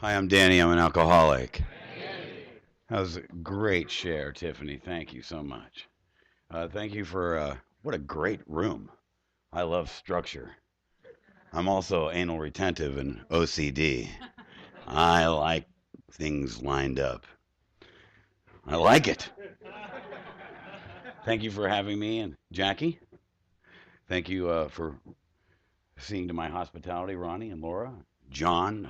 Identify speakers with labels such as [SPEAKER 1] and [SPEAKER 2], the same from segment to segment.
[SPEAKER 1] Hi, I'm Danny. I'm an alcoholic. That was a great share, Tiffany. Thank you so much. Thank you for what a great room. I love structure. I'm also anal retentive and OCD. I like things lined up. I like it. Thank you for having me and Jackie. Thank you for seeing to my hospitality, Ronnie and Laura. John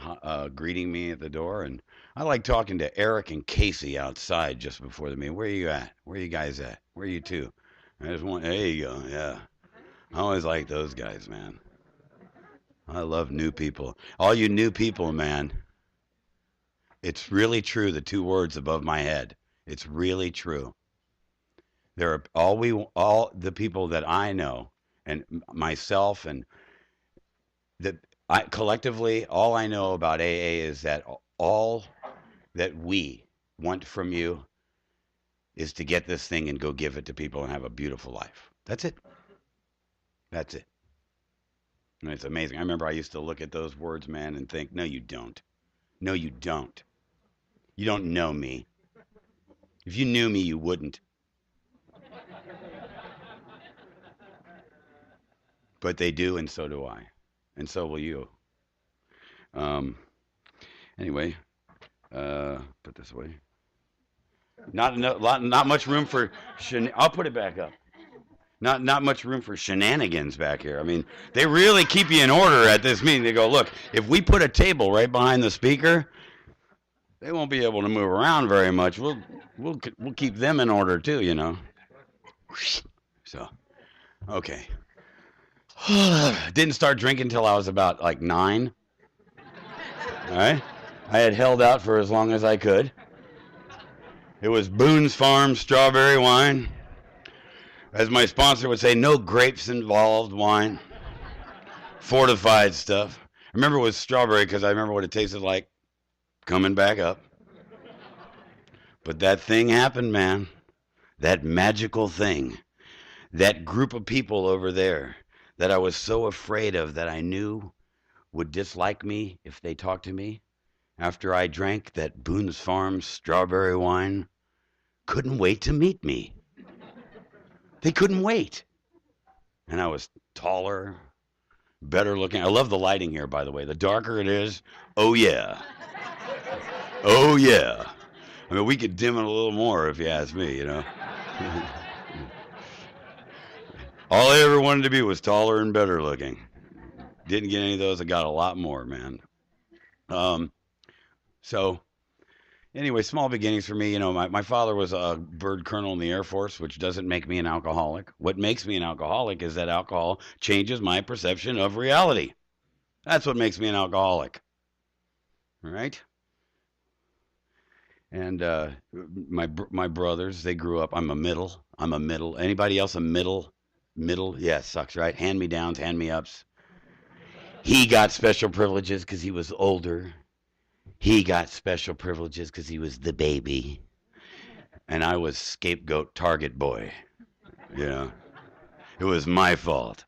[SPEAKER 1] greeting me at the door, and I like talking to Eric and Casey outside just before the meeting. Where are you at? Where are you guys at? Where are you two? I just want. There you go. Yeah, I always like those guys, man. I love new people. All you new people, man. It's really true. The two words above my head. It's really true. There are all the people that I know, and myself, and that I collectively, all I know about AA is that all that we want from you is to get this thing and go give it to people and have a beautiful life. That's it. That's it. And it's amazing. I remember I used to look at those words, man, and think, no, you don't. No, you don't. You don't know me. If you knew me, you wouldn't. But they do, and so do I. And so will you. Um, anyway, put this away. Not much room for. I'll put it back up. Not much room for shenanigans back here. I mean, they really keep you in order at this meeting. They go, look, if we put a table right behind the speaker, they won't be able to move around very much. We'll keep them in order too, you know. So, okay. Didn't start drinking until I was about like 9. All right. I had held out for as long as I could. It was Boone's Farm strawberry wine. As my sponsor would say, no grapes involved wine. Fortified stuff. I remember it was strawberry because I remember what it tasted like coming back up. But that thing happened, man. That magical thing. That group of people over there that I was so afraid of that I knew would dislike me if they talked to me after I drank that Boone's Farm strawberry wine couldn't wait to meet me. They couldn't wait. And I was taller, better looking. I love the lighting here, by the way. The darker it is, oh yeah. Oh yeah. I mean, we could dim it a little more if you ask me, you know. All I ever wanted to be was taller and better looking. Didn't get any of those. I got a lot more, man. Um, so anyway, small beginnings for me. You know, my father was a bird colonel in the Air Force, which doesn't make me an alcoholic. What makes me an alcoholic is that alcohol changes my perception of reality. That's what makes me an alcoholic. All right? And my brothers, they grew up. I'm a middle. I'm a middle. Anybody else a middle? Middle? Yeah, sucks, right? Hand me downs, hand me ups. He got special privileges because he was older. He got special privileges because he was the baby. And I was scapegoat target boy. You know, it was my fault.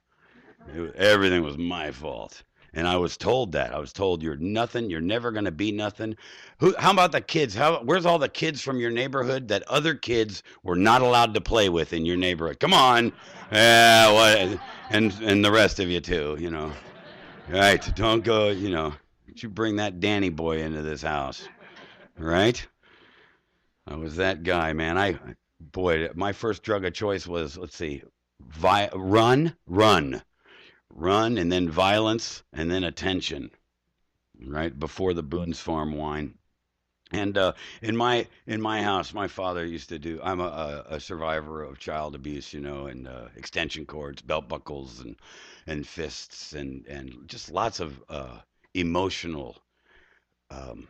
[SPEAKER 1] Everything was my fault. And I was told that. I was told you're nothing. You're never going to be nothing. How about the kids? Where's all the kids from your neighborhood that other kids were not allowed to play with in your neighborhood? Come on. Yeah, what? And the rest of you too, you know. Right. Don't go, you know. Don't you bring that Danny boy into this house. Right? I was that guy, man. Boy, my first drug of choice was, let's see, run, and then violence, and then attention, right before the Boone's Farm wine. And in my house, my father used to do. I'm a survivor of child abuse, you know, and extension cords, belt buckles, and fists, and just lots of emotional um,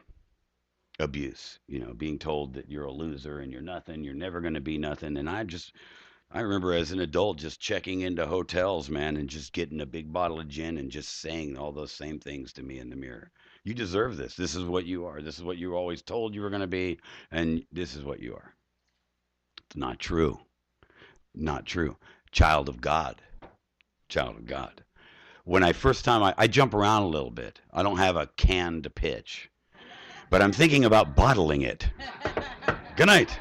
[SPEAKER 1] abuse. You know, being told that you're a loser and you're nothing, you're never going to be nothing. And I remember as an adult just checking into hotels, man, and just getting a big bottle of gin and just saying all those same things to me in the mirror. You deserve this. This is what you are. This is what you were always told you were going to be, and this is what you are. It's not true. Not true. Child of God. Child of God. When I first time I jump around a little bit. I don't have a can to pitch. but I'm thinking about bottling it. Good night.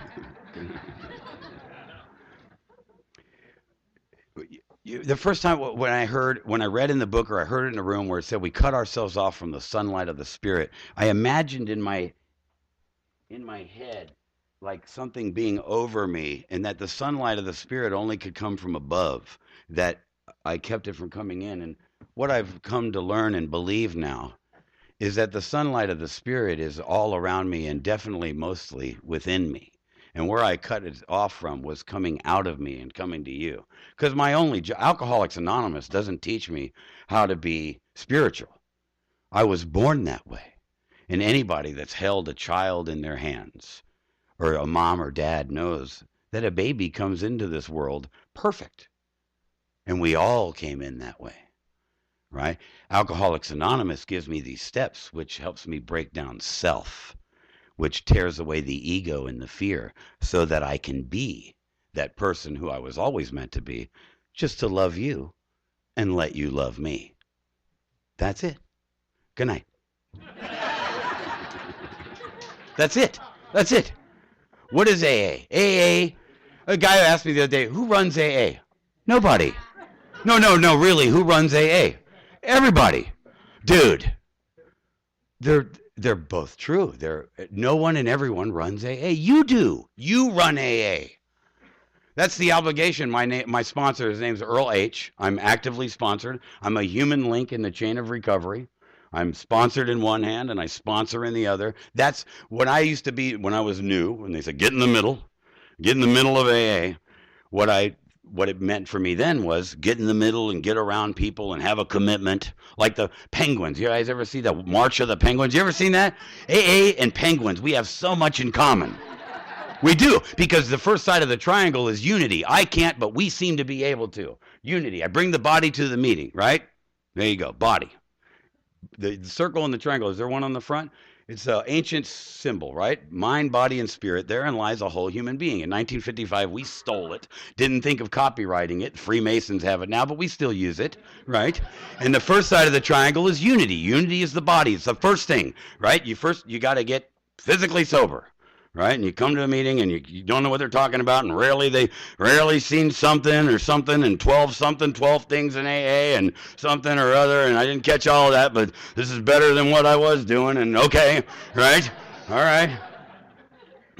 [SPEAKER 1] The first time when I read in the book or I heard it in a room where it said we cut ourselves off from the sunlight of the Spirit, I imagined in my head like something being over me, and that the sunlight of the Spirit only could come from above, that I kept it from coming in. And what I've come to learn and believe now is that the sunlight of the Spirit is all around me and definitely mostly within me. And where I cut it off from was coming out of me and coming to you. Because my only Alcoholics Anonymous doesn't teach me how to be spiritual. I was born that way. And anybody that's held a child in their hands, or a mom or dad, knows that a baby comes into this world perfect. And we all came in that way, right? Alcoholics Anonymous gives me these steps, which helps me break down self, which tears away the ego and the fear so that I can be that person who I was always meant to be, just to love you and let you love me. That's it. Good night. That's it. That's it. What is AA? AA, a guy asked me the other day, who runs AA? Nobody. No, really, who runs AA? Everybody. Dude, they're both true. No one and everyone runs AA. You do. You run AA. That's the obligation. My sponsor, his name's Earl H. I'm actively sponsored. I'm a human link in the chain of recovery. I'm sponsored in one hand and I sponsor in the other. That's what I used to be when I was new, when they said, get in the middle of AA. What it meant for me then was get in the middle and get around people and have a commitment. Like the Penguins. You guys ever see the March of the Penguins? You ever seen that? AA and Penguins, we have so much in common. We do, because the first side of the triangle is unity. I can't, but we seem to be able to. Unity. I bring the body to the meeting, right? There you go, body. The circle and the triangle, is there one on the front? It's an ancient symbol, right? Mind, body, and spirit. Therein lies a whole human being. In 1955, we stole it. Didn't think of copywriting it. Freemasons have it now, but we still use it, right? And the first side of the triangle is unity. Unity is the body. It's the first thing, right? You got to get physically sober, right? And you come to a meeting and you don't know what they're talking about, and rarely seen something and 12 things in AA and something or other, and I didn't catch all of that, but this is better than what I was doing, and okay, right? All right.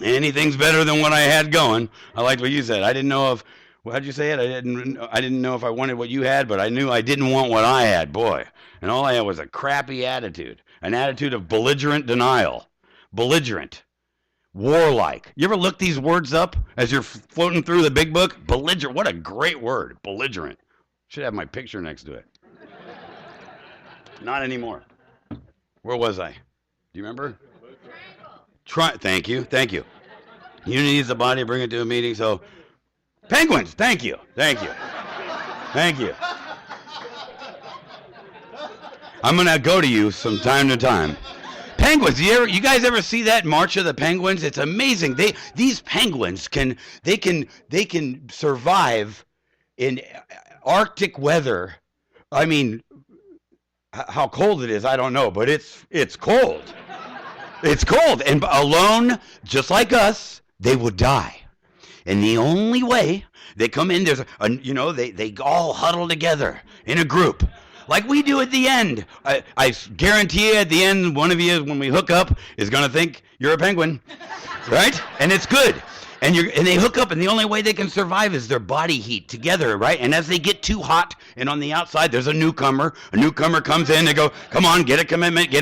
[SPEAKER 1] Anything's better than what I had going. I liked what you said. I didn't know if, how'd you say it? I didn't know if I wanted what you had, but I knew I didn't want what I had, boy. And all I had was a crappy attitude, an attitude of belligerent denial. Belligerent. Warlike. You ever look these words up as you're floating through the big book? Belligerent. What a great word. Belligerent. Should have my picture next to it. Not anymore. Where was I? Do you remember? Thank you. Unity is the body. Bring it to a meeting. So, Penguins. Thank you. I'm going to go to you from time to time. Penguins, you guys ever see that March of the Penguins? It's amazing. These penguins can survive in Arctic weather. I mean, how cold it is, I don't know, but it's cold. It's cold, and alone, just like us, they would die. And the only way they come in, they all huddle together in a group. Like we do at the end. I guarantee you at the end, one of you, when we hook up, is going to think you're a penguin, right? And it's good. And they hook up, and the only way they can survive is their body heat together, right? And as they get too hot, and on the outside, there's a newcomer. A newcomer comes in, they go, come on, get a commitment, you're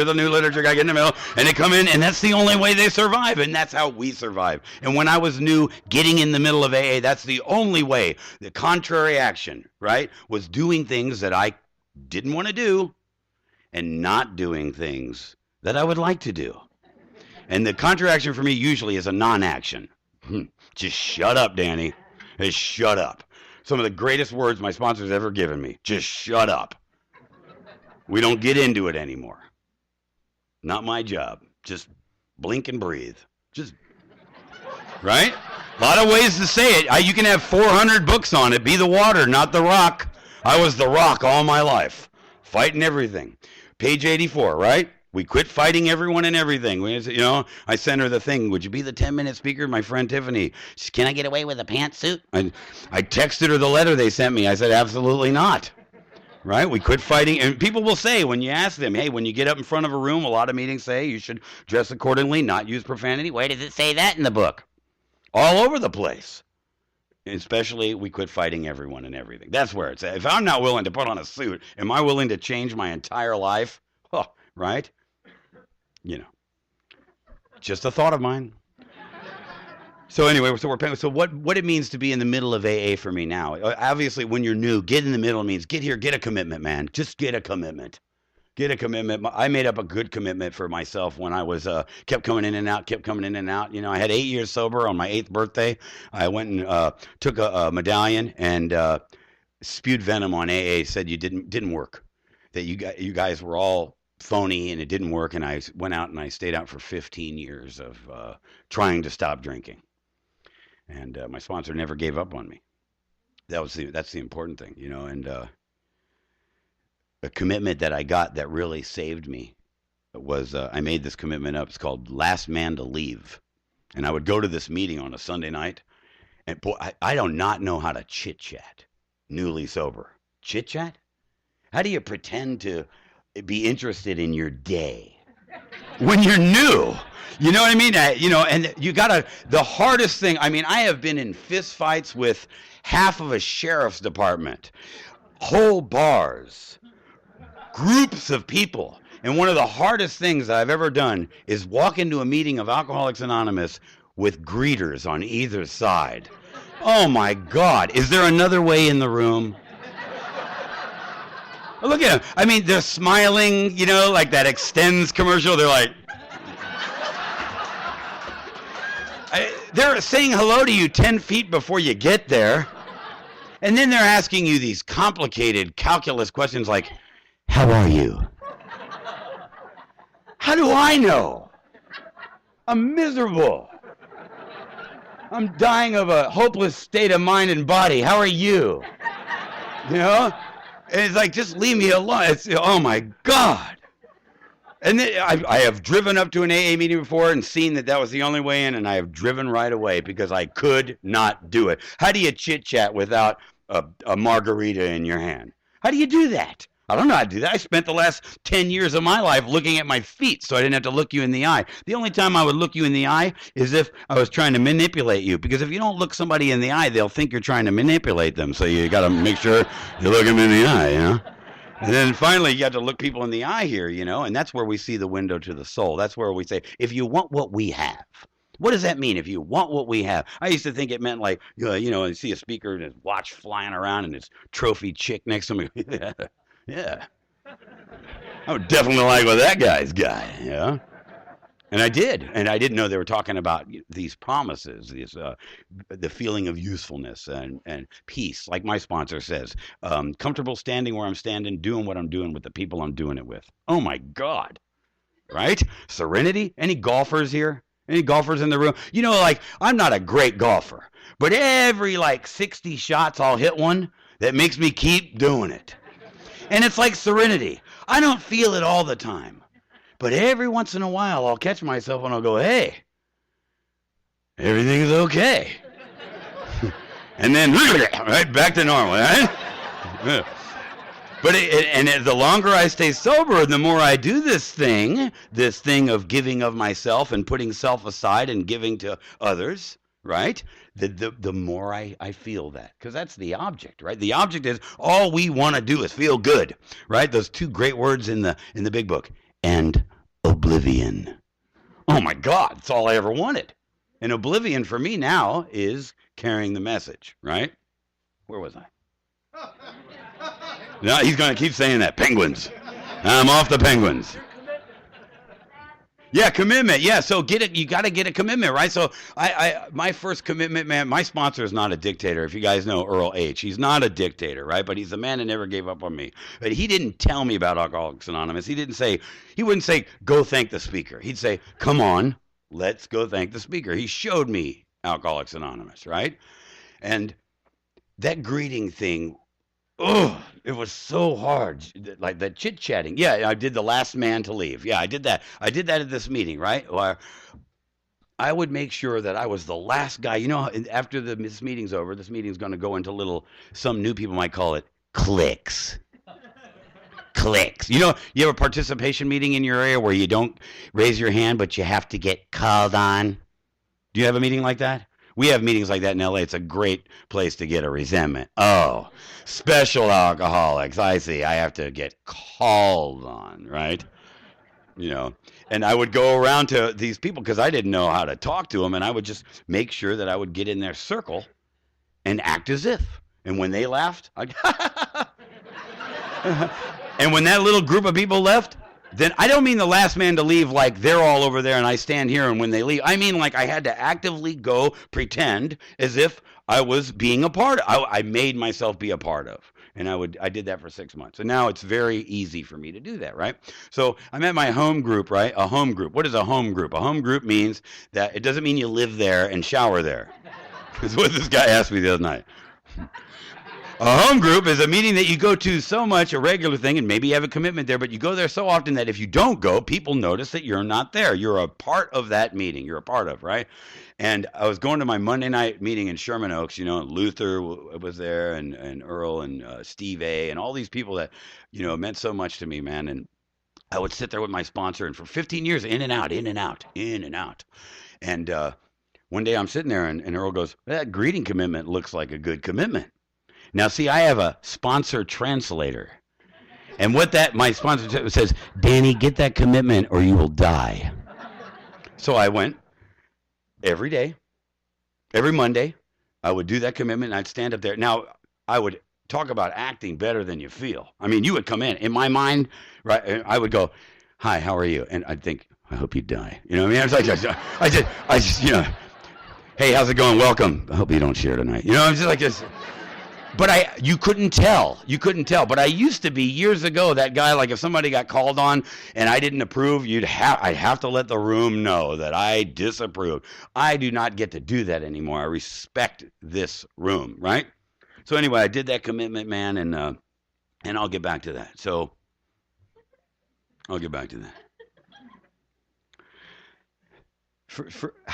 [SPEAKER 1] the new literature guy, get in the middle. And they come in, and that's the only way they survive, and that's how we survive. And when I was new, getting in the middle of AA, that's the only way. The contrary action, right, was doing things that I didn't want to do, and not doing things that I would like to do. And the contrary action for me usually is a non-action. Just shut up, Danny. Just shut up. Some of the greatest words my sponsor's ever given me. Just shut up. We don't get into it anymore. Not my job. Just blink and breathe. Just, right? A lot of ways to say it. You can have 400 books on it. Be the water, not the rock. I was the rock all my life. Fighting everything. Page 84, right? We quit fighting everyone and everything. I sent her the thing. Would you be the 10-minute speaker? My friend Tiffany. She said, can I get away with a pantsuit? I texted her the letter they sent me. I said, absolutely not. Right? We quit fighting. And people will say when you ask them, hey, when you get up in front of a room, a lot of meetings say you should dress accordingly, not use profanity. Where does it say that in the book? All over the place. Especially, we quit fighting everyone and everything. That's where it's at. If I'm not willing to put on a suit, am I willing to change my entire life? Oh, right? Just a thought of mine. So anyway, so what it means to be in the middle of AA for me now. Obviously, when you're new, get in the middle means get here, get a commitment, man. Just get a commitment. Get a commitment. I made up a good commitment for myself when I was kept coming in and out. I had 8 years sober. On my 8th birthday, I went and took a medallion and spewed venom on AA. Said you didn't work. That you guys were all phony and it didn't work. And I went out and I stayed out for 15 years of trying to stop drinking. And my sponsor never gave up on me. That's the important thing, and a commitment that I got that really saved me was I made this commitment up. It's called Last Man to Leave. And I would go to this meeting on a Sunday night, and boy, I do not know how to chit-chat, newly sober. Chit-chat? How do you pretend to be interested in your day when you're new? You know what I mean? And you gotta, the hardest thing, I have been in fist fights with half of a sheriff's department, whole bars, groups of people. And one of the hardest things I've ever done is walk into a meeting of Alcoholics Anonymous with greeters on either side. Oh my God, is there another way in the room? Look at them. They're smiling, like that Extends commercial. They're like, they're saying hello to you 10 feet before you get there. And then they're asking you these complicated calculus questions like, how are you? How do I know? I'm miserable. I'm dying of a hopeless state of mind and body. How are you? And it's like, just leave me alone. Oh my God. And then I have driven up to an AA meeting before and seen that was the only way in, and I have driven right away because I could not do it. How do you chit-chat without a margarita in your hand? How do you do that? I don't know how to do that. I spent the last 10 years of my life looking at my feet so I didn't have to look you in the eye. The only time I would look you in the eye is if I was trying to manipulate you, because if you don't look somebody in the eye, they'll think you're trying to manipulate them. So you got to make sure you look them in the eye, And then finally, you have to look people in the eye here, and that's where we see the window to the soul. That's where we say, if you want what we have. What does that mean, if you want what we have? I used to think it meant like, you see a speaker and his watch flying around and his trophy chick next to him. Yeah. I would definitely like what that guy's got, And I did. And I didn't know they were talking about these promises, the feeling of usefulness and peace. Like my sponsor says, comfortable standing where I'm standing, doing what I'm doing with the people I'm doing it with. Oh, my God. Right? Serenity? Any golfers here? Any golfers in the room? I'm not a great golfer, but every 60 shots I'll hit one that makes me keep doing it. And it's like serenity. I don't feel it all the time. But every once in a while, I'll catch myself and I'll go, hey, everything's okay. And then, right, back to normal, right? But the longer I stay sober, the more I do this thing of giving of myself and putting self aside and giving to others, right? The more I feel that, because that's the object, right? The object is all we want to do is feel good, right? Those two great words in the big book, and oblivion. Oh my God, it's all I ever wanted. And oblivion for me now is carrying the message, right? Where was I? No, he's going to keep saying that. Penguins. I'm off the Penguins. Yeah, commitment. Yeah, so you got to get a commitment, right? So my first commitment, man, my sponsor is not a dictator. If you guys know Earl H., he's not a dictator, right? But he's the man that never gave up on me. But he didn't tell me about Alcoholics Anonymous. He wouldn't say, go thank the speaker. He'd say, come on, let's go thank the speaker. He showed me Alcoholics Anonymous, right? And that greeting thing Oh, it was so hard. Like that chit chatting. Yeah, I did the last man to leave. Yeah, I did that. I did that at this meeting, right? Where I would make sure that I was the last guy. After this meeting's over, this meeting's going to go into some new people might call it clicks. Clicks. You have a participation meeting in your area where you don't raise your hand, but you have to get called on. Do you have a meeting like that? We have meetings like that in LA. It's a great place to get a resentment. Oh, special alcoholics. I see. I have to get called on, right? You know, and I would go around to these people because I didn't know how to talk to them, and I would just make sure that I would get in their circle and act as if. And when they laughed, I'd and when that little group of people left, then I don't mean the last man to leave like they're all over there and I stand here and when they leave. I mean like I had to actively go pretend as if I was being a part of. I made myself be a part of. And I did that for 6 months. And now it's very easy for me to do that, right? So I'm at my home group, right? A home group. What is a home group? A home group means that it doesn't mean you live there and shower there. That's what this guy asked me the other night. A home group is a meeting that you go to so much, a regular thing, and maybe you have a commitment there, but you go there so often that if you don't go, people notice that you're not there. You're a part of that meeting. You're a part of, right? And I was going to my Monday night meeting in Sherman Oaks. Luther was there, and Earl, and Steve A., and all these people that, meant so much to me, man. And I would sit there with my sponsor, and for 15 years, in and out, in and out, in and out. And one day I'm sitting there, and Earl goes, that greeting commitment looks like a good commitment. Now, see, I have a sponsor translator. And my sponsor says, Danny, get that commitment or you will die. So I went every day, every Monday. I would do that commitment and I'd stand up there. Now, I would talk about acting better than you feel. I mean, you would come in my mind, right? I would go, hi, how are you? And I'd think, I hope you die. You know what I mean? I just, hey, how's it going? Welcome. I hope you don't share tonight. I'm just like this. But you couldn't tell. But I used to be years ago that guy. Like if somebody got called on and I didn't approve, I'd have to let the room know that I disapprove. I do not get to do that anymore. I respect this room, right? So anyway, I did that commitment, man, and I'll get back to that. So I'll get back to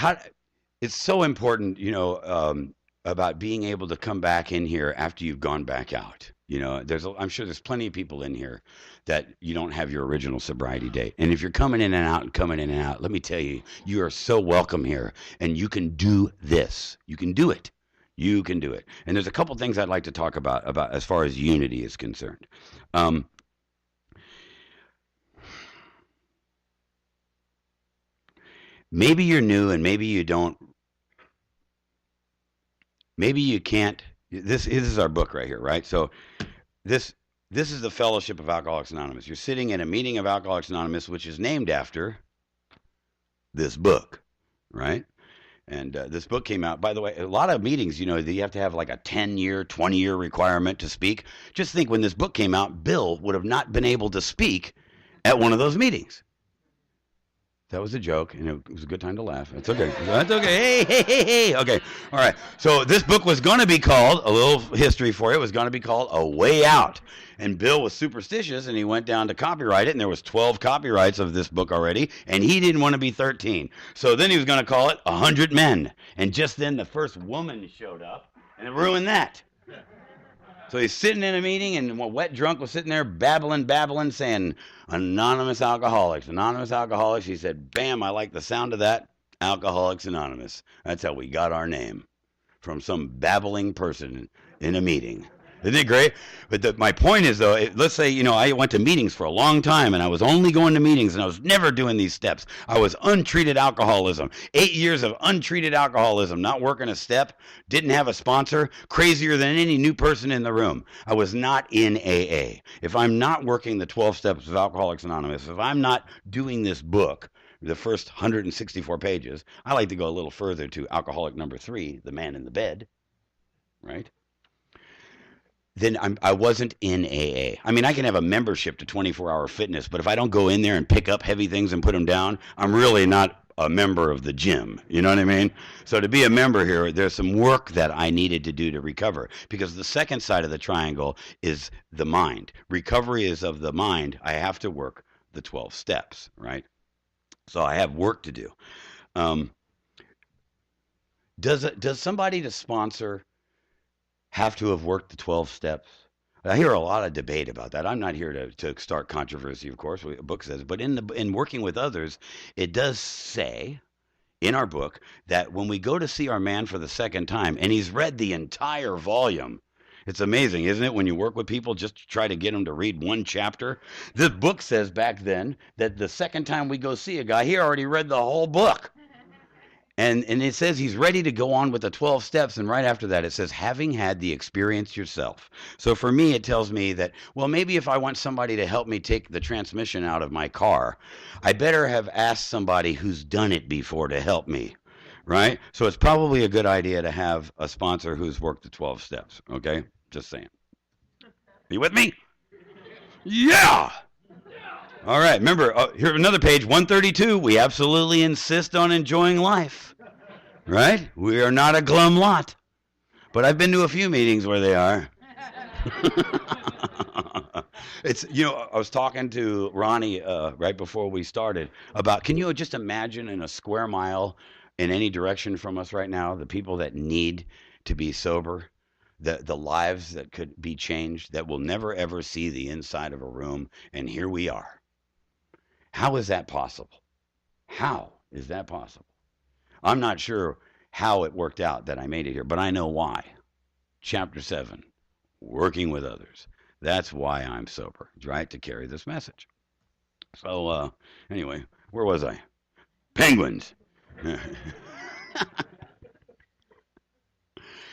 [SPEAKER 1] that. It's so important, about being able to come back in here after you've gone back out. I'm sure there's plenty of people in here that you don't have your original sobriety date. And if you're coming in and out, let me tell you, you are so welcome here and you can do this. You can do it. You can do it. And there's a couple things I'd like to talk about as far as unity is concerned. Maybe you're new and maybe you don't. Maybe you can't. This is our book right here, right? So this is the Fellowship of Alcoholics Anonymous. You're sitting in a meeting of Alcoholics Anonymous, which is named after this book, right? And this book came out, by the way, a lot of meetings, you have to have like a 10-year, 20-year requirement to speak. Just think when this book came out, Bill would have not been able to speak at one of those meetings. That was a joke, and it was a good time to laugh. It's okay. That's okay. Hey. Okay. All right. So this book was going to be called, a little history for you, it was going to be called A Way Out. And Bill was superstitious, and he went down to copyright it, and there was 12 copyrights of this book already, and he didn't want to be 13. So then he was going to call it 100 Men. And just then the first woman showed up, and it ruined that. So he's sitting in a meeting, and Wet Drunk was sitting there babbling, saying, Anonymous Alcoholics. He said, bam, I like the sound of that. Alcoholics Anonymous. That's how we got our name. From some babbling person in a meeting. Isn't it great? But my point is, though, let's say, I went to meetings for a long time, and I was only going to meetings, and I was never doing these steps. I was untreated alcoholism. 8 years of untreated alcoholism, not working a step, didn't have a sponsor, crazier than any new person in the room. I was not in AA. If I'm not working the 12 steps of Alcoholics Anonymous, if I'm not doing this book, the first 164 pages, I like to go a little further to alcoholic number 3, the man in the bed, right? Then I wasn't in AA. I mean, I can have a membership to 24 Hour Fitness, but if I don't go in there and pick up heavy things and put them down, I'm really not a member of the gym. You know what I mean? So to be a member here, there's some work that I needed to do to recover, because the second side of the triangle is the mind. Recovery is of the mind. I have to work the 12 steps, right? So I have work to do. Um, does somebody to sponsor have to have worked the 12 steps? I hear a lot of debate about that. I'm not here to start controversy, of course. A book says, but in working with others, it does say in our book that when we go to see our man for the second time, and he's read the entire volume, it's amazing, isn't it? When you work with people just to try to get them to read one chapter. The book says back then that the second time we go see a guy, he already read the whole book. And it says he's ready to go on with the 12 steps. And right after that, it says, having had the experience yourself. So for me, it tells me that, well, maybe if I want somebody to help me take the transmission out of my car, I better have asked somebody who's done it before to help me, right? So it's probably a good idea to have a sponsor who's worked the 12 steps, okay? Just saying. You with me? Yeah! All right, remember, here's another page, 132. We absolutely insist on enjoying life, right? We are not a glum lot. But I've been to a few meetings where they are. It's, I was talking to Ronnie right before we started about, can you just imagine in a square mile in any direction from us right now, the people that need to be sober, the lives that could be changed, that will never ever see the inside of a room, and here we are. How is that possible? How is that possible? I'm not sure how it worked out that I made it here, but I know why. Chapter 7, working with others. That's why I'm sober, right? To carry this message. So, anyway, where was I? Penguins.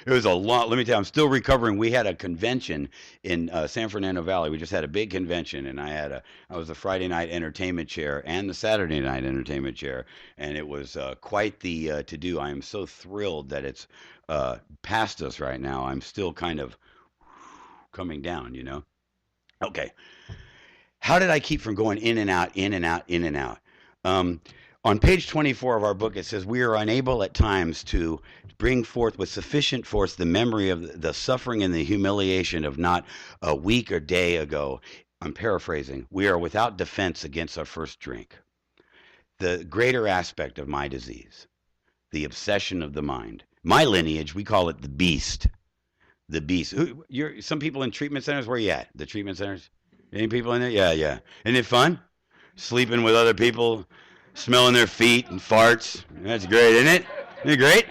[SPEAKER 1] It was a lot. Let me tell you, I'm still recovering. We had a convention in San Fernando Valley. We just had a big convention, and I was the Friday night entertainment chair and the Saturday night entertainment chair, and it was quite the to-do. I am so thrilled that it's past us right now. I'm still kind of coming down, Okay. How did I keep from going in and out, in and out, in and out? On page 24 of our book, it says, we are unable at times to bring forth with sufficient force the memory of the suffering and the humiliation of not a week or day ago. I'm paraphrasing. We are without defense against our first drink. The greater aspect of my disease, the obsession of the mind. My lineage, we call it the beast. The beast. Some people in treatment centers, where you at? The treatment centers? Any people in there? Yeah. Isn't it fun? Sleeping with other people, smelling their feet and farts. That's great, isn't it? Isn't it great?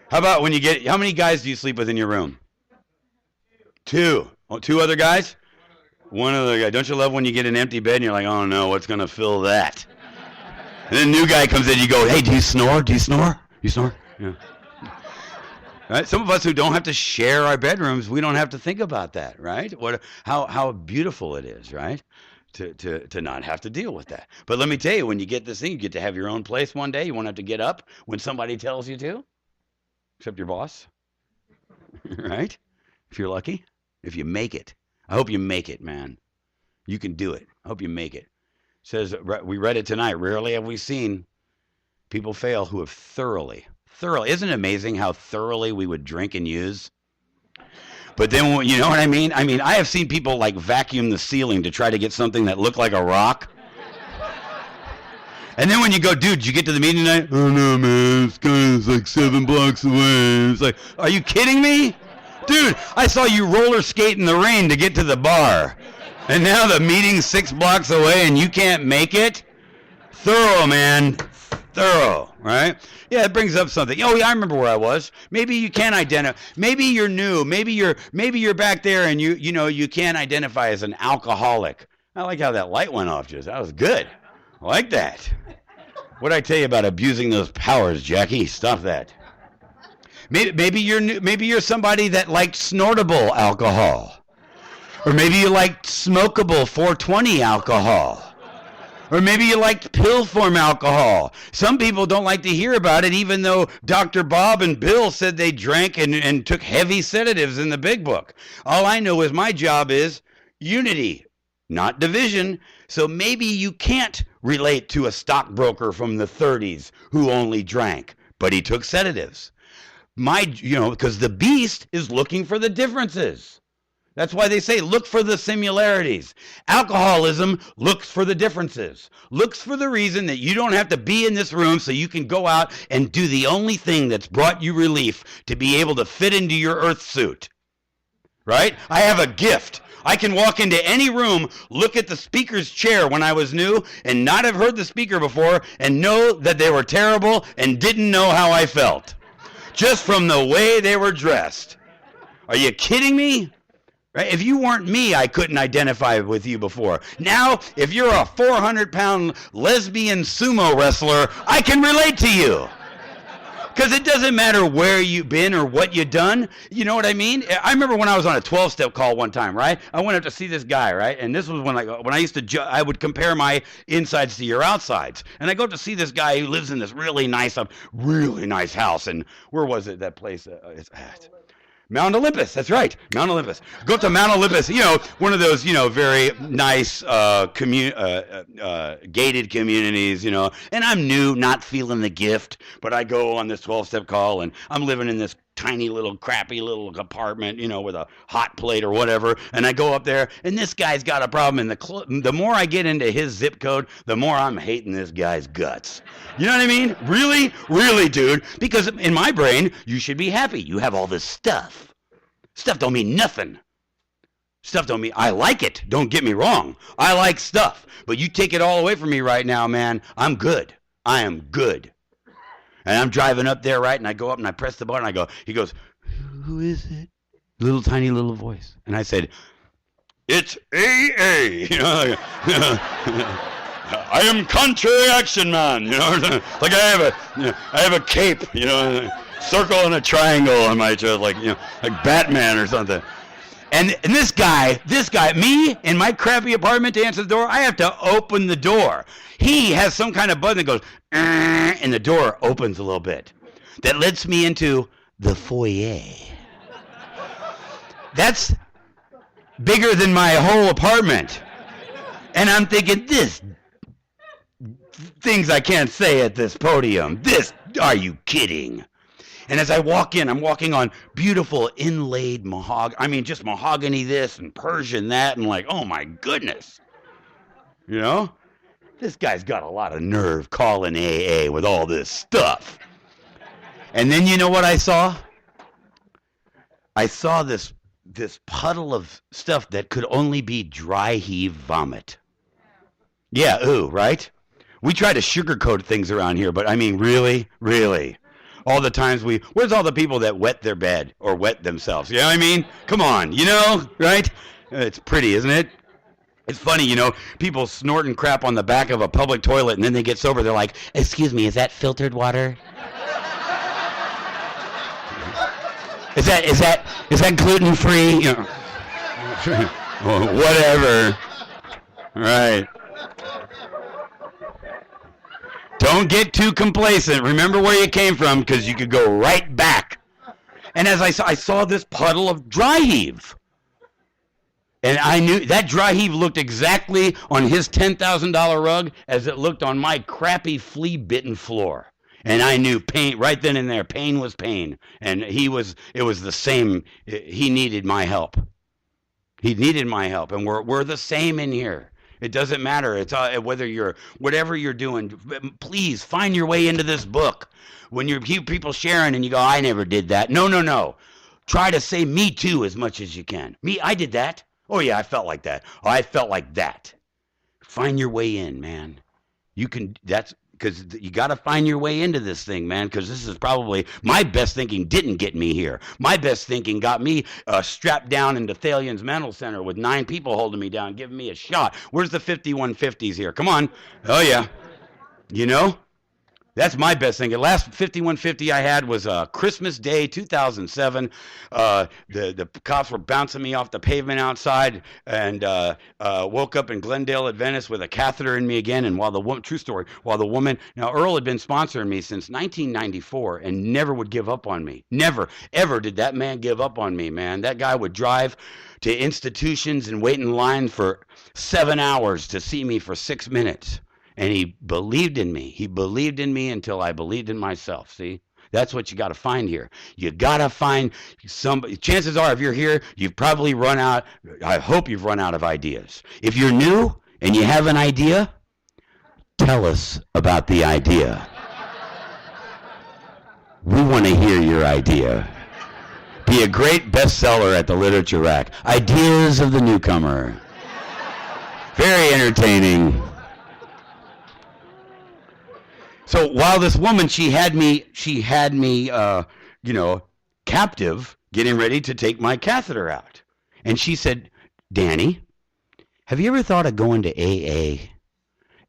[SPEAKER 1] How about how many guys do you sleep with in your room? Two. Oh, two other guys? One other guy. Don't you love when you get an empty bed and you're like, oh no, what's going to fill that? And then a new guy comes in, you go, hey, do you snore? Do you snore? You snore? Yeah. Right? Some of us who don't have to share our bedrooms, we don't have to think about that, right? How beautiful it is, right? To not have to deal with that. But let me tell you, when you get this thing, you get to have your own place one day. You won't have to get up when somebody tells you to, except your boss, right? If you're lucky, if you make it. I hope you make it, man. You can do it. I hope you make it. It says, we read it tonight. Rarely have we seen people fail who have thoroughly. Isn't it amazing how thoroughly we would drink and use? But then, you know what I mean? I have seen people like vacuum the ceiling to try to get something that looked like a rock. And then when you go, dude, did you get to the meeting tonight? Oh, no, man. It's like 7 blocks away. It's like, are you kidding me? Dude, I saw you roller skate in the rain to get to the bar. And now the meeting's 6 blocks away and you can't make it? Thorough, man. Thorough, right? Yeah, it brings up something. Oh, yeah, I remember where I was. Maybe you can't identify. Maybe you're new. Maybe you're back there and you can't identify as an alcoholic. I like how that light went off just. That was good. I like that. What'd I tell you about abusing those powers, Jackie? Stop that. Maybe you're new. Maybe you're somebody that liked snortable alcohol. Or maybe you liked smokable 420 alcohol. Or maybe you liked pill form alcohol. Some people don't like to hear about it, even though Dr. Bob and Bill said they drank and took heavy sedatives in the big book. All I know is my job is unity. not division. So maybe you can't relate to a stockbroker from the 30s who only drank, but he took sedatives. Because the beast is looking for the differences. That's why they say look for the similarities. Alcoholism looks for the differences, looks for the reason that you don't have to be in this room so you can go out and do the only thing that's brought you relief, to be able to fit into your earth suit. Right? I have a gift. I can walk into any room, look at the speaker's chair when I was new, and not have heard the speaker before, and know that they were terrible and didn't know how I felt, just from the way they were dressed. Are you kidding me? Right? If you weren't me, I couldn't identify with you before. Now, if you're a 400-pound lesbian sumo wrestler, I can relate to you. Because it doesn't matter where you've been or what you've done. You know what I mean? I remember when I was on a 12-step call one time, right? I went up to see this guy, right? And this was when I used to, I would compare my insides to your outsides. And I go up to see this guy who lives in this really nice house. And where was it, that place? Mount Olympus, that's right, Mount Olympus. Go up to Mount Olympus, one of those, very nice gated communities, and I'm new, not feeling the gift, but I go on this 12-step call, and I'm living in this tiny little crappy little apartment, with a hot plate or whatever, and I go up there, and this guy's got a problem, and the more I get into his zip code, the more I'm hating this guy's guts. You know what I mean? Really? Really, dude. Because in my brain, you should be happy. You have all this stuff. Stuff don't mean nothing. Stuff don't mean, I like it. Don't get me wrong. I like stuff. But you take it all away from me right now, man. I'm good. I am good. And I'm driving up there, right? And I go up and I press the button. He goes, who is it? Little tiny little voice. And I said, it's AA. I am contrary action man, like I have a cape, circle and a triangle on my chest, like Batman or something. And this guy, me in my crappy apartment to answer the door, I have to open the door. He has some kind of button that goes, and the door opens a little bit. That lets me into the foyer. That's bigger than my whole apartment. And I'm thinking, this things I can't say at this podium. Are you kidding? And as I walk in, I'm walking on beautiful inlaid mahogany. Just mahogany this and Persian that, and like, oh my goodness. This guy's got a lot of nerve calling AA with all this stuff. And then you know what I saw? I saw this puddle of stuff that could only be dry heave vomit. Yeah, ooh, right? We try to sugarcoat things around here, but really, really. All the times where's all the people that wet their bed or wet themselves? You know what I mean? Come on, right? It's pretty, isn't it? It's funny, people snorting crap on the back of a public toilet, and then they get sober, they're like, excuse me, is that filtered water? Is that gluten-free? Whatever. Right. Don't get too complacent. Remember where you came from, because you could go right back. And as I saw this puddle of dry heave. And I knew that dry heave looked exactly on his $10,000 rug as it looked on my crappy flea-bitten floor. And I knew pain right then and there. Pain was pain. And it was the same. He needed my help. He needed my help. And we're the same in here. It doesn't matter. It's whatever you're doing. Please find your way into this book. When you hear people sharing and you go, I never did that. No. Try to say me too as much as you can. Me, I did that. Oh yeah, I felt like that. Oh, I felt like that. Find your way in, man. That's because you got to find your way into this thing, man, because this is probably my best thinking didn't get me here. My best thinking got me strapped down into Thalion's Mental Center with 9 people holding me down, giving me a shot. Where's the 5150s here? Come on. Oh, yeah. That's my best thing. The last 5150 I had was Christmas Day 2007. The cops were bouncing me off the pavement outside, and woke up in Glendale at Venice with a catheter in me again. And while the woman, true story, while the woman, now Earl had been sponsoring me since 1994 and never would give up on me. Never, ever did that man give up on me, man. That guy would drive to institutions and wait in line for 7 hours to see me for 6 minutes. And he believed in me. He believed in me until I believed in myself. See, that's what you got to find here. You got to find somebody. Chances are, if you're here, you've probably run out. I hope you've run out of ideas. If you're new and you have an idea, tell us about the idea. We want to hear your idea. Be a great bestseller at the literature rack. Ideas of the newcomer. Very entertaining. So while this woman, she had me, captive, getting ready to take my catheter out. And she said, Danny, have you ever thought of going to AA?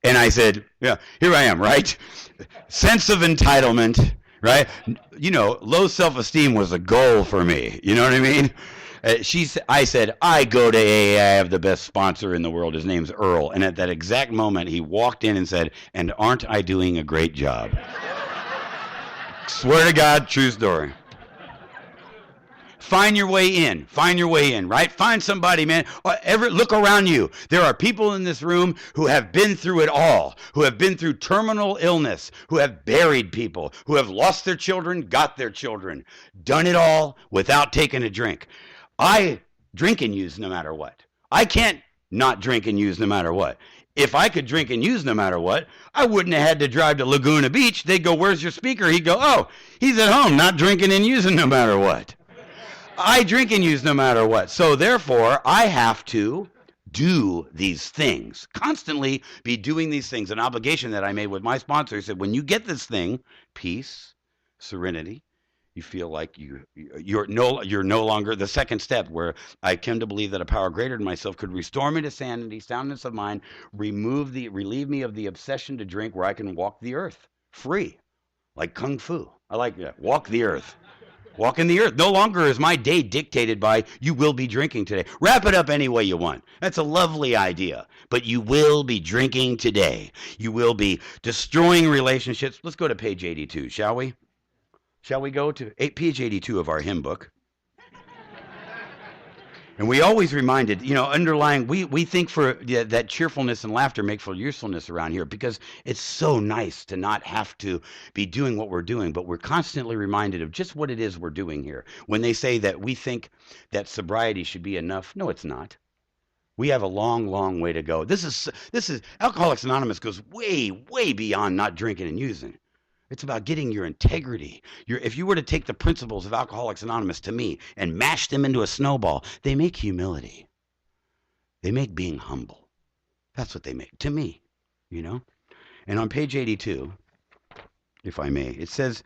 [SPEAKER 1] And I said, yeah, here I am, right? Sense of entitlement, right? Low self-esteem was a goal for me. You know what I mean? I said, I go to AA. I have the best sponsor in the world. His name's Earl. And at that exact moment, he walked in and said, and aren't I doing a great job? Swear to God, true story. Find your way in. Find your way in, right? Find somebody, man. Look around you. There are people in this room who have been through it all, who have been through terminal illness, who have buried people, who have lost their children, got their children, done it all without taking a drink. I drink and use no matter what. I can't not drink and use no matter what. If I could drink and use no matter what, I wouldn't have had to drive to Laguna Beach. They'd go, where's your speaker? He'd go, oh, he's at home, not drinking and using no matter what. I drink and use no matter what. So therefore, I have to do these things, constantly be doing these things. An obligation that I made with my sponsor. He said, when you get this thing, peace, serenity, you feel like you're no longer the second step, where I came to believe that a power greater than myself could restore me to sanity, soundness of mind, relieve me of the obsession to drink, where I can walk the earth free, like kung fu. I like that. Walk the earth. Walk in the earth. No longer is my day dictated by you will be drinking today. Wrap it up any way you want. That's a lovely idea. But you will be drinking today. You will be destroying relationships. Let's go to page 82, shall we? Shall we go to page 82 of our hymn book? And we always reminded, underlying, we think that cheerfulness and laughter make for usefulness around here, because it's so nice to not have to be doing what we're doing, but we're constantly reminded of just what it is we're doing here. When they say that we think that sobriety should be enough, no, it's not. We have a long, long way to go. This is Alcoholics Anonymous goes way, way beyond not drinking and using. It's about getting your integrity. If you were to take the principles of Alcoholics Anonymous to me and mash them into a snowball, they make humility. They make being humble. That's what they make to me, And on page 82, if I may, it says,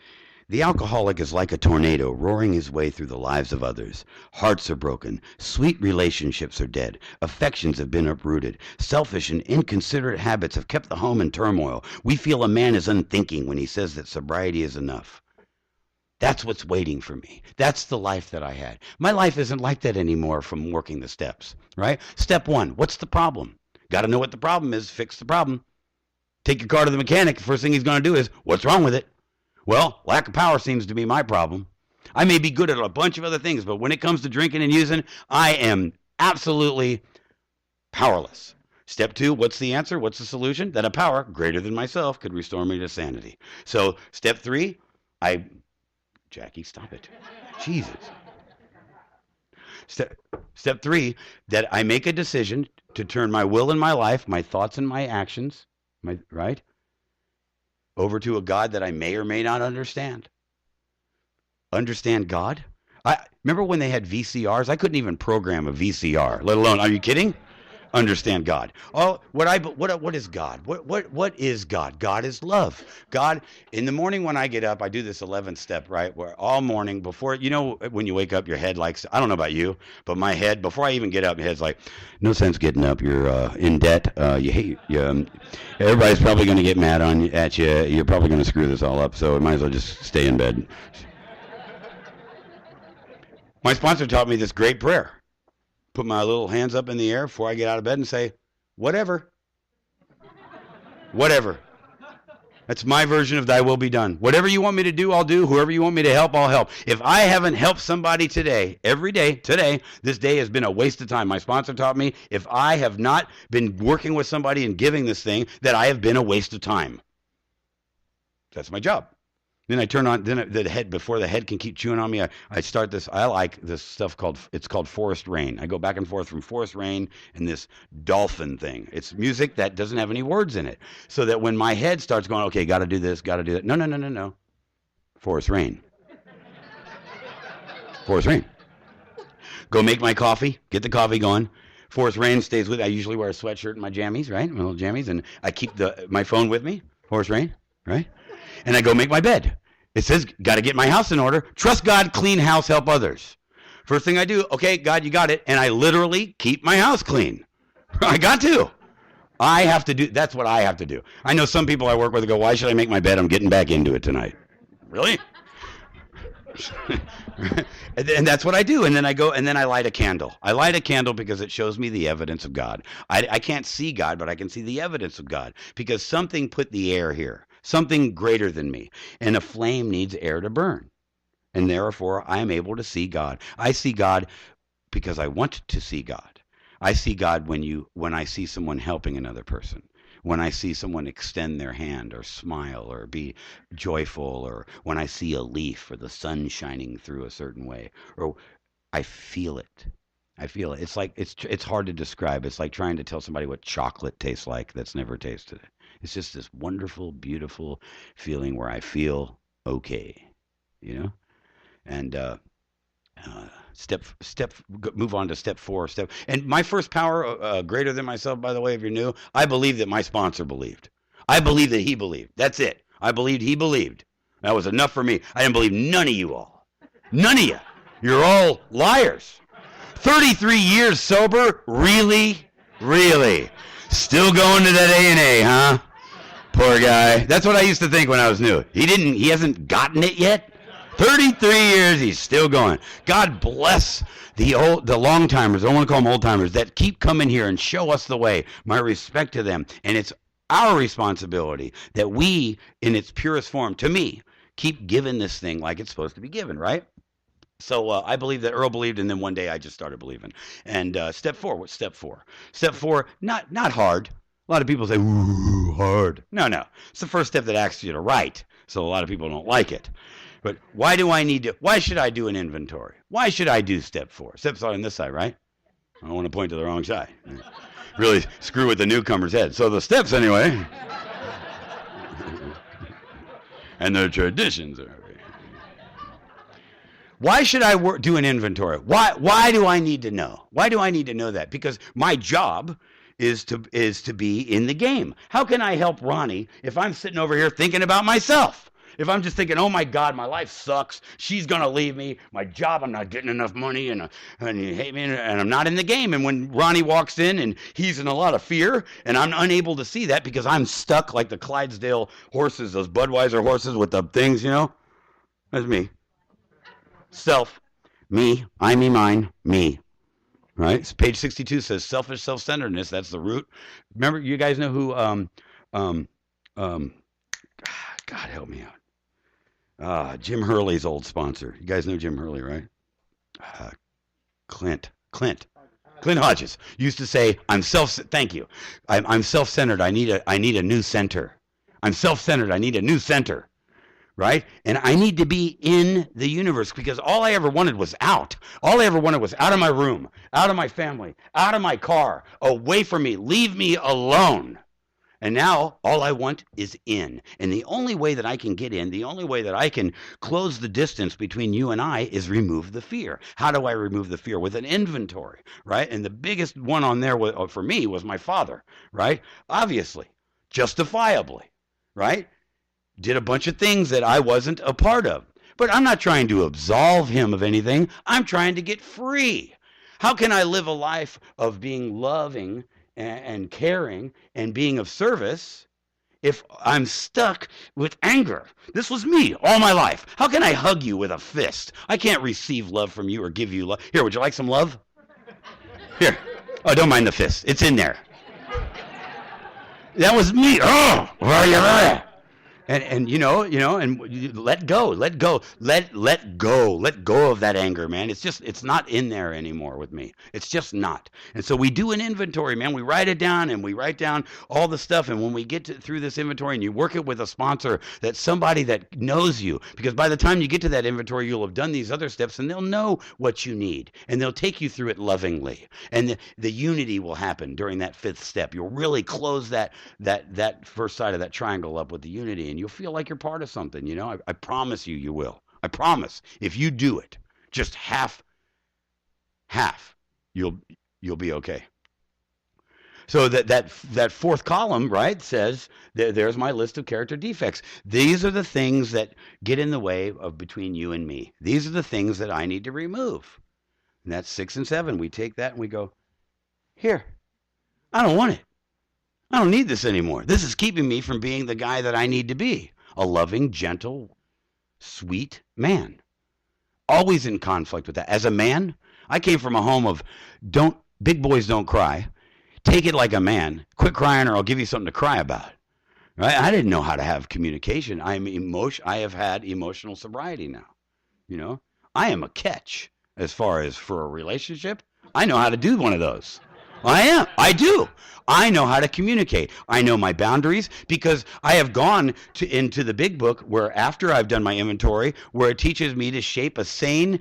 [SPEAKER 1] the alcoholic is like a tornado roaring his way through the lives of others. Hearts are broken. Sweet relationships are dead. Affections have been uprooted. Selfish and inconsiderate habits have kept the home in turmoil. We feel a man is unthinking when he says that sobriety is enough. That's what's waiting for me. That's the life that I had. My life isn't like that anymore from working the steps, right? Step one, what's the problem? Got to know what the problem is, fix the problem. Take your car to the mechanic. The first thing he's going to do is, what's wrong with it? Well, lack of power seems to be my problem. I may be good at a bunch of other things, but when it comes to drinking and using, I am absolutely powerless. Step two, what's the answer? What's the solution? That a power greater than myself could restore me to sanity. So step three, Jackie, stop it. Jesus. Step three, that I make a decision to turn my will and my life, my thoughts and my actions, right? Over to a God that I may or may not understand. Understand God? I remember when they had VCRs? I couldn't even program a VCR, let alone, are you kidding? understand God. What is God? What is God? God is love. God, in the morning when I get up, I do this 11th step, right? Where all morning before, when you wake up, your head likes, I don't know about you, but my head, before I even get up, my head's like, no sense getting up. You're in debt. You hate. Everybody's probably going to get mad at you. You're probably going to screw this all up. So it might as well just stay in bed. My sponsor taught me this great prayer. Put my little hands up in the air before I get out of bed and say, whatever. Whatever. That's my version of thy will be done. Whatever you want me to do, I'll do. Whoever you want me to help, I'll help. If I haven't helped somebody today, every day, today, this day has been a waste of time. My sponsor taught me, if I have not been working with somebody and giving this thing, that I have been a waste of time. That's my job. Then I turn on, the head, before the head can keep chewing on me, I start this, I like this stuff it's called Forest Rain. I go back and forth from Forest Rain and this dolphin thing. It's music that doesn't have any words in it. So that when my head starts going, okay, got to do this, got to do that. No. Forest Rain. Forest Rain. Go make my coffee, get the coffee going. Forest Rain stays with, I usually wear a sweatshirt and my jammies, right? My little jammies, and I keep my phone with me, Forest Rain, right? And I go make my bed. It says, got to get my house in order. Trust God, clean house, help others. First thing I do, okay, God, you got it. And I literally keep my house clean. I got to. I have to do, that's what I have to do. I know some people I work with go, why should I make my bed? I'm getting back into it tonight. Really? And that's what I do. And then I go, and then I light a candle. I light a candle because it shows me the evidence of God. I can't see God, but I can see the evidence of God because something put the air here. Something greater than me. And a flame needs air to burn. And therefore, I am able to see God. I see God because I want to see God. I see God when I see someone helping another person. When I see someone extend their hand or smile or be joyful, or when I see a leaf or the sun shining through a certain way, or I feel it. I feel it. It's like, it's hard to describe. It's like trying to tell somebody what chocolate tastes like that's never tasted it. It's just this wonderful, beautiful feeling where I feel okay, And move on to step 4. And my first power, greater than myself, by the way, if you're new, I believe that my sponsor believed. I believe that he believed. That's it. I believed he believed. That was enough for me. I didn't believe none of you all. None of you. You're all liars. 33 years sober? Really? Really? Still going to that A&A, huh? Poor guy. That's what I used to think when I was new. He hasn't gotten it yet. 33 years, he's still going. God bless the long timers. I don't want to call them old timers that keep coming here and show us the way. My respect to them. And it's our responsibility that we, in its purest form, to me, keep giving this thing like it's supposed to be given, right? So I believe that Earl believed, and then one day I just started believing. And step 4, what's step 4? Step 4, not hard. A lot of people say, ooh, hard. No. It's the first step that asks you to write. So a lot of people don't like it. But why should I do an inventory? Why should I do step 4? Step's on this side, right? I don't want to point to the wrong side. Really screw with the newcomer's head. So the steps anyway. And the traditions are. Why should I do an inventory? Why do I need to know? Why do I need to know that? Because my job is to be in the game. How can I help Ronnie if I'm sitting over here thinking about myself? If I'm just thinking, oh my God, my life sucks. She's going to leave me. My job, I'm not getting enough money and you hate me and I'm not in the game. And when Ronnie walks in and he's in a lot of fear and I'm unable to see that because I'm stuck like the Clydesdale horses, those Budweiser horses with the things, That's me. Self. Me. I, me, mine. Me. Right? So page 62 says selfish self-centeredness. That's the root. Remember, you guys know who, God help me out. Jim Hurley's old sponsor. You guys know Jim Hurley, right? Clint Hodges used to say, thank you. I'm self-centered. I need a new center. I'm self-centered. I need a new center. Right? And I need to be in the universe because all I ever wanted was out. All I ever wanted was out of my room, out of my family, out of my car, away from me, leave me alone. And now all I want is in. And the only way that I can get in, the only way that I can close the distance between you and I is remove the fear. How do I remove the fear? With an inventory, right? And the biggest one on there for me was my father, right? Obviously, justifiably, right? Did a bunch of things that I wasn't a part of. But I'm not trying to absolve him of anything. I'm trying to get free. How can I live a life of being loving and caring and being of service if I'm stuck with anger? This was me all my life. How can I hug you with a fist? I can't receive love from you or give you love. Here, would you like some love? Here. Oh, don't mind the fist. It's in there. That was me. Oh, where are you at? And and let go of that anger, man. It's not in there anymore with me. It's just not. And so we do an inventory, man. We write it down and we write down all the stuff. And when we get through this inventory and you work it with a sponsor, that's somebody that knows you, because by the time you get to that inventory, you'll have done these other steps and they'll know what you need and they'll take you through it lovingly. And the unity will happen during that fifth step. You'll really close that first side of that triangle up with the unity, and you'll feel like you're part of something. I promise you will. I promise. If you do it, just half, you'll be okay. So that fourth column, right, says there's my list of character defects. These are the things that get in the way of between you and me. These are the things that I need to remove. And that's 6 and 7. We take that and we go, here, I don't want it. I don't need this anymore. This is keeping me from being the guy that I need to be. A loving, gentle, sweet man. Always in conflict with that. As a man, I came from a home of big boys don't cry. Take it like a man. Quit crying or I'll give you something to cry about. Right? I didn't know how to have communication. I have had emotional sobriety now. I am a catch as far as for a relationship. I know how to do one of those. I do. I know how to communicate. I know my boundaries because I have gone into the big book where after I've done my inventory, where it teaches me to shape a sane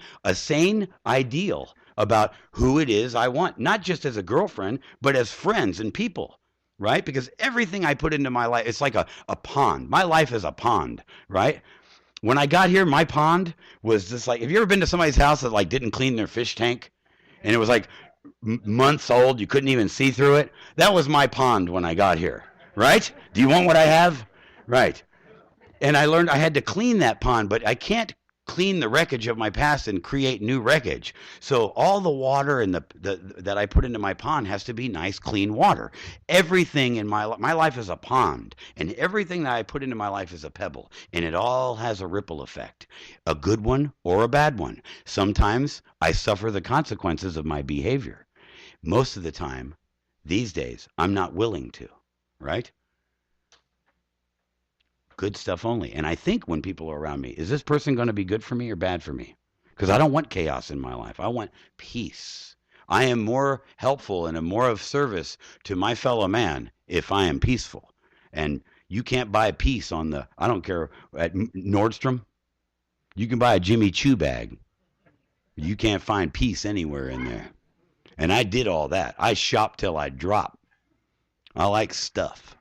[SPEAKER 1] ideal about who it is I want, not just as a girlfriend, but as friends and people, right? Because everything I put into my life, it's like a pond. My life is a pond, right? When I got here, my pond was just like, have you ever been to somebody's house that like didn't clean their fish tank? And it was like months old, you couldn't even see through it. That was my pond when I got here, right? Do you want what I have? Right. And I learned I had to clean that pond, but I can't clean the wreckage of my past and create new wreckage. So all the water and that I put into my pond has to be nice, clean water. Everything in my life is a pond, and everything that I put into my life is a pebble, and it all has a ripple effect, a good one or a bad one. Sometimes I suffer the consequences of my behavior. Most of the time, these days, I'm not willing to, right? Good stuff only. And I think when people are around me, is this person going to be good for me or bad for me? Because I don't want chaos in my life. I want peace. I am more helpful and am more of service to my fellow man if I am peaceful. And you can't buy peace I don't care, at Nordstrom. You can buy a Jimmy Choo bag. You can't find peace anywhere in there. And I did all that. I shop till I drop. I like stuff.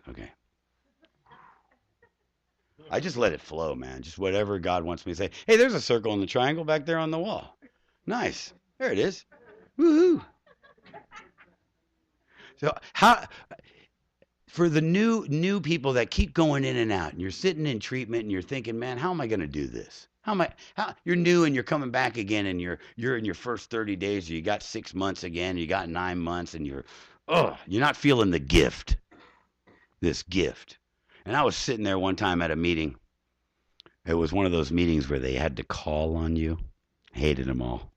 [SPEAKER 1] Okay. I just let it flow, man. Just whatever God wants me to say. Hey, there's a circle in the triangle back there on the wall. Nice. There it is. Woohoo. So for the new people that keep going in and out, and you're sitting in treatment and you're thinking, man, how am I going to do this? How you're new and you're coming back again and you're in your first 30 days, or you got 6 months again, you got 9 months, and you're not feeling the gift. This gift. And I was sitting there one time at a meeting. It was one of those meetings where they had to call on you. Hated them all.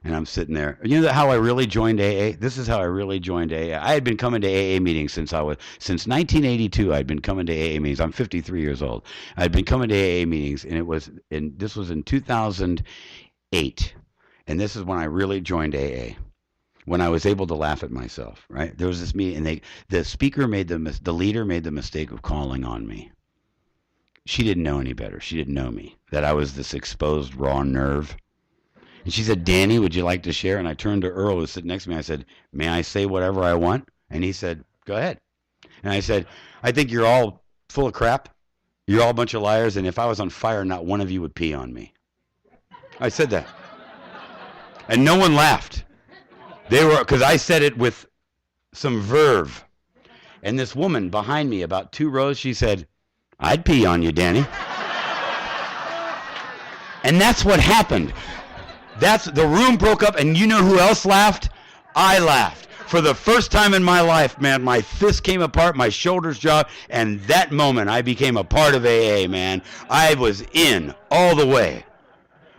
[SPEAKER 1] And I'm sitting there. You know how I really joined AA? This is how I really joined AA. I had been coming to AA meetings since 1982. I'd been coming to AA meetings. I'm 53 years old. I'd been coming to AA meetings, and this was in 2008. And this is when I really joined AA. When I was able to laugh at myself, right? There was this meeting, and the leader made the mistake of calling on me. She didn't know any better. She didn't know me, that I was this exposed raw nerve. And she said, Danny, would you like to share? And I turned to Earl, who was sitting next to me. I said, may I say whatever I want? And he said, go ahead. And I said, I think you're all full of crap. You're all a bunch of liars. And if I was on fire, not one of you would pee on me. I said that. And no one laughed. They were, because I said it with some verve. And this woman behind me, about 2 rows, she said, I'd pee on you, Danny. And that's what happened. The room broke up, and you know who else laughed? I laughed. For the first time in my life, man, my fist came apart, my shoulders dropped, and that moment I became a part of AA, man. I was in all the way.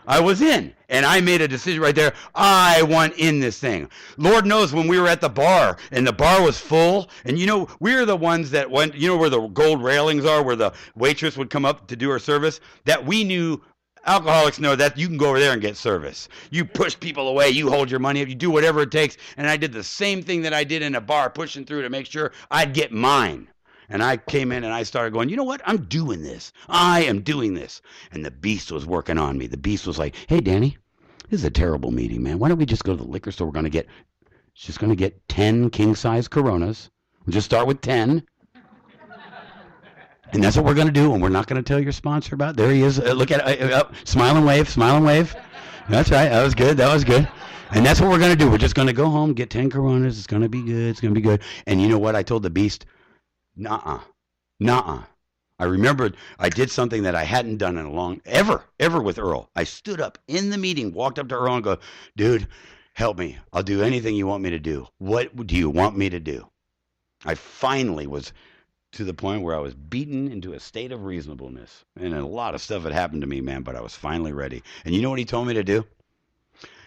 [SPEAKER 1] I was in, and I made a decision right there. I want in this thing. Lord knows when we were at the bar, and the bar was full, and you know, we were the ones that went, you know where the gold railings are, where the waitress would come up to do her service, that we knew. Alcoholics know that you can go over there and get service. You push people away. You hold your money up. You do whatever it takes. And I did the same thing that I did in a bar, pushing through to make sure I'd get mine. And I came in and I started going, you know what? I'm doing this. I am doing this. And the beast was working on me. The beast was like, hey, Danny, this is a terrible meeting, man. Why don't we just go to the liquor store? We're going to get 10 king-size Coronas. We'll just start with 10. And that's what we're going to do, and we're not going to tell your sponsor about it. There he is. Look at it. Smile and wave. Smile and wave. That's right. That was good. That was good. And that's what we're going to do. We're just going to go home, get 10 Coronas. It's going to be good. It's going to be good. And you know what? I told the beast, nuh-uh. Nuh-uh. I remembered I did something that I hadn't done in a long, ever with Earl. I stood up in the meeting, walked up to Earl and go, dude, help me. I'll do anything you want me to do. What do you want me to do? I finally was to the point where I was beaten into a state of reasonableness. And a lot of stuff had happened to me, man, but I was finally ready. And you know what he told me to do?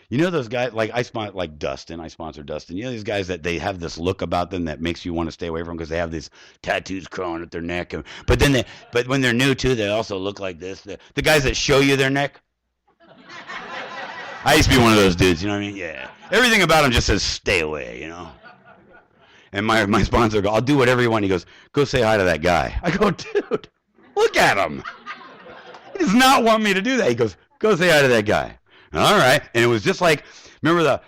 [SPEAKER 1] You know those guys, like Dustin, I sponsor Dustin. You know these guys that they have this look about them that makes you want to stay away from them because they have these tattoos crawling at their neck. But when they're new too, they also look like this. The guys that show you their neck. I used to be one of those dudes, you know what I mean? Yeah. Everything about them just says stay away, you know? And my sponsor goes, I'll do whatever you want. He goes, go say hi to that guy. I go, dude, look at him. He does not want me to do that. He goes, go say hi to that guy. All right. And it was just like, remember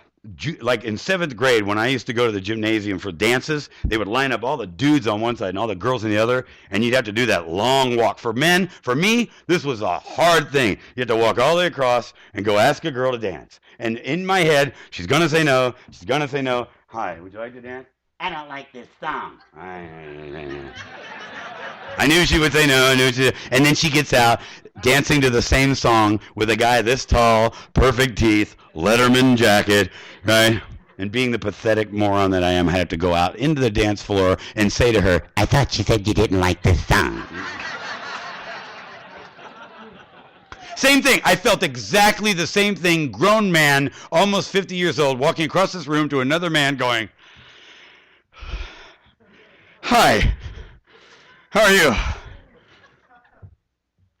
[SPEAKER 1] like in 7th grade when I used to go to the gymnasium for dances, they would line up all the dudes on one side and all the girls on the other, and you'd have to do that long walk. For men, for me, this was a hard thing. You had to walk all the way across and go ask a girl to dance. And in my head, she's going to say no. She's going to say no. Hi, would you like to dance? I don't like this song. I knew she would say no. And then she gets out dancing to the same song with a guy this tall, perfect teeth, Letterman jacket, right? And being the pathetic moron that I am, I had to go out into the dance floor and say to her, I thought you said you didn't like this song. Same thing. I felt exactly the same thing. Grown man, almost 50 years old, walking across this room to another man going, hi, how are you?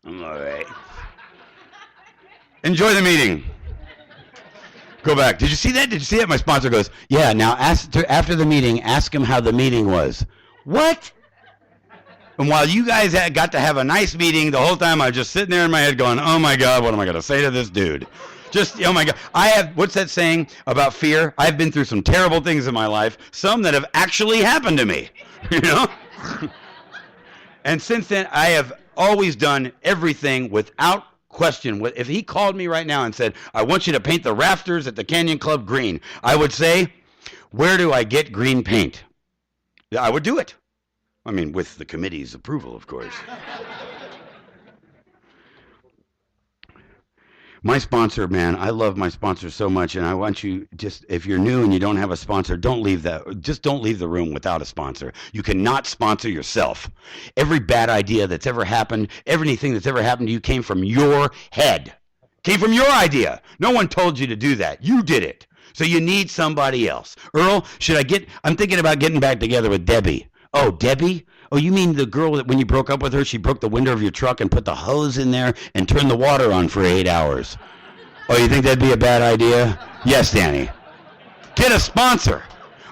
[SPEAKER 1] I'm all right. Enjoy the meeting. Go back. Did you see that? Did you see that? My sponsor goes, yeah, now after the meeting, ask him how the meeting was. What? And while you guys got to have a nice meeting, the whole time I was just sitting there in my head going, oh my God, what am I going to say to this dude? Just, oh my God. What's that saying about fear? I've been through some terrible things in my life, some that have actually happened to me, you know? And since then, I have always done everything without question. If he called me right now and said, I want you to paint the rafters at the Canyon Club green, I would say, where do I get green paint? I would do it. I mean, with the committee's approval, of course. My sponsor, man, I love my sponsor so much, and I want you, just, if you're new and you don't have a sponsor, don't leave the room without a sponsor. You cannot sponsor yourself. Every bad idea that's ever happened, everything that's ever happened to you came from your head. Came from your idea. No one told you to do that. You did it. So you need somebody else. Earl, I'm thinking about getting back together with Debbie. Oh, Debbie? Oh, you mean the girl that when you broke up with her, she broke the window of your truck and put the hose in there and turned the water on for 8 hours? Oh, you think that'd be a bad idea? Yes, Danny. Get a sponsor.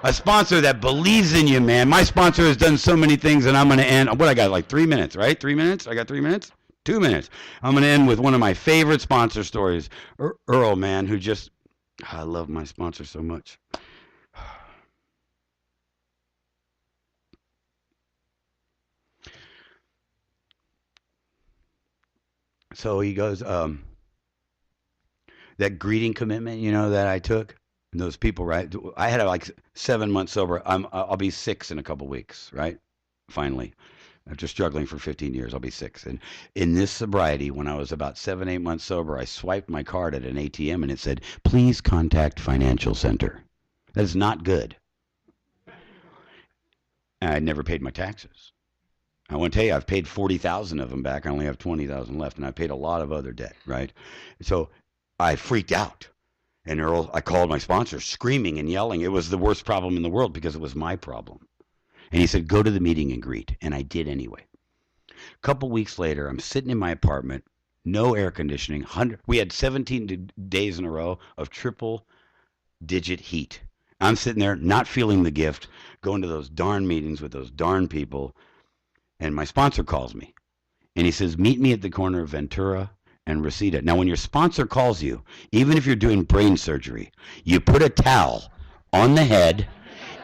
[SPEAKER 1] A sponsor that believes in you, man. My sponsor has done so many things, and I'm going to end. What I got, like 3 minutes, right? 3 minutes? I got 3 minutes? 2 minutes. I'm going to end with one of my favorite sponsor stories. Earl, man, who just, I love my sponsor so much. So he goes, that greeting commitment, that I took, and those people, right? I had like 7 months sober. I'll be 6 in a couple weeks, right? Finally, after struggling for 15 years, I'll be 6. And in this sobriety, when I was about 7, 8 months sober, I swiped my card at an ATM and it said, "Please contact Financial Center." That is not good. And I'd never paid my taxes. I want to tell you, I've paid 40,000 of them back. I only have 20,000 left, and I paid a lot of other debt, right? So I freaked out. And Earl, I called my sponsor screaming and yelling. It was the worst problem in the world because it was my problem. And he said, "Go to the meeting and greet." And I did anyway. A couple weeks later, I'm sitting in my apartment, no air conditioning. We had 17 days in a row of triple digit heat. I'm sitting there not feeling the gift, going to those darn meetings with those darn people. And my sponsor calls me. And he says, "Meet me at the corner of Ventura and Reseda." Now, when your sponsor calls you, even if you're doing brain surgery, you put a towel on the head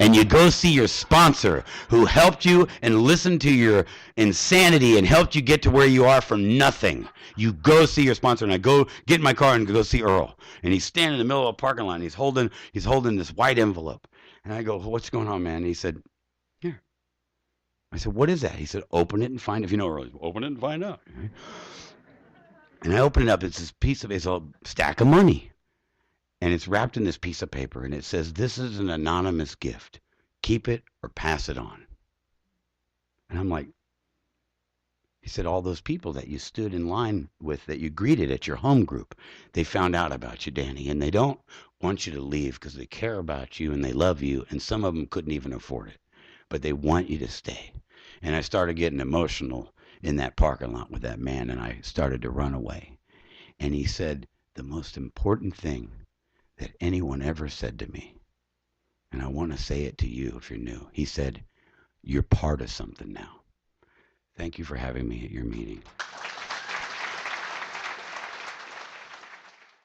[SPEAKER 1] and you go see your sponsor who helped you and listened to your insanity and helped you get to where you are from nothing. You go see your sponsor. And I go get in my car and go see Earl. And he's standing in the middle of a parking lot. And he's holding this white envelope. And I go, "What's going on, man?" And he said, "Here." I said, "What is that?" He said, "Open it and find out." If you know Earl, open it and find out. And I open it up. It's a stack of money. And it's wrapped in this piece of paper. And it says, "This is an anonymous gift. Keep it or pass it on." And I'm like, he said, "All those people that you stood in line with, that you greeted at your home group, they found out about you, Danny. And they don't want you to leave because they care about you and they love you. And some of them couldn't even afford it. But they want you to stay." And I started getting emotional in that parking lot with that man. And I started to run away. And he said, "The most important thing that anyone ever said to me, and I want to say it to you if you're new." He said, "You're part of something now. Thank you for having me at your meeting."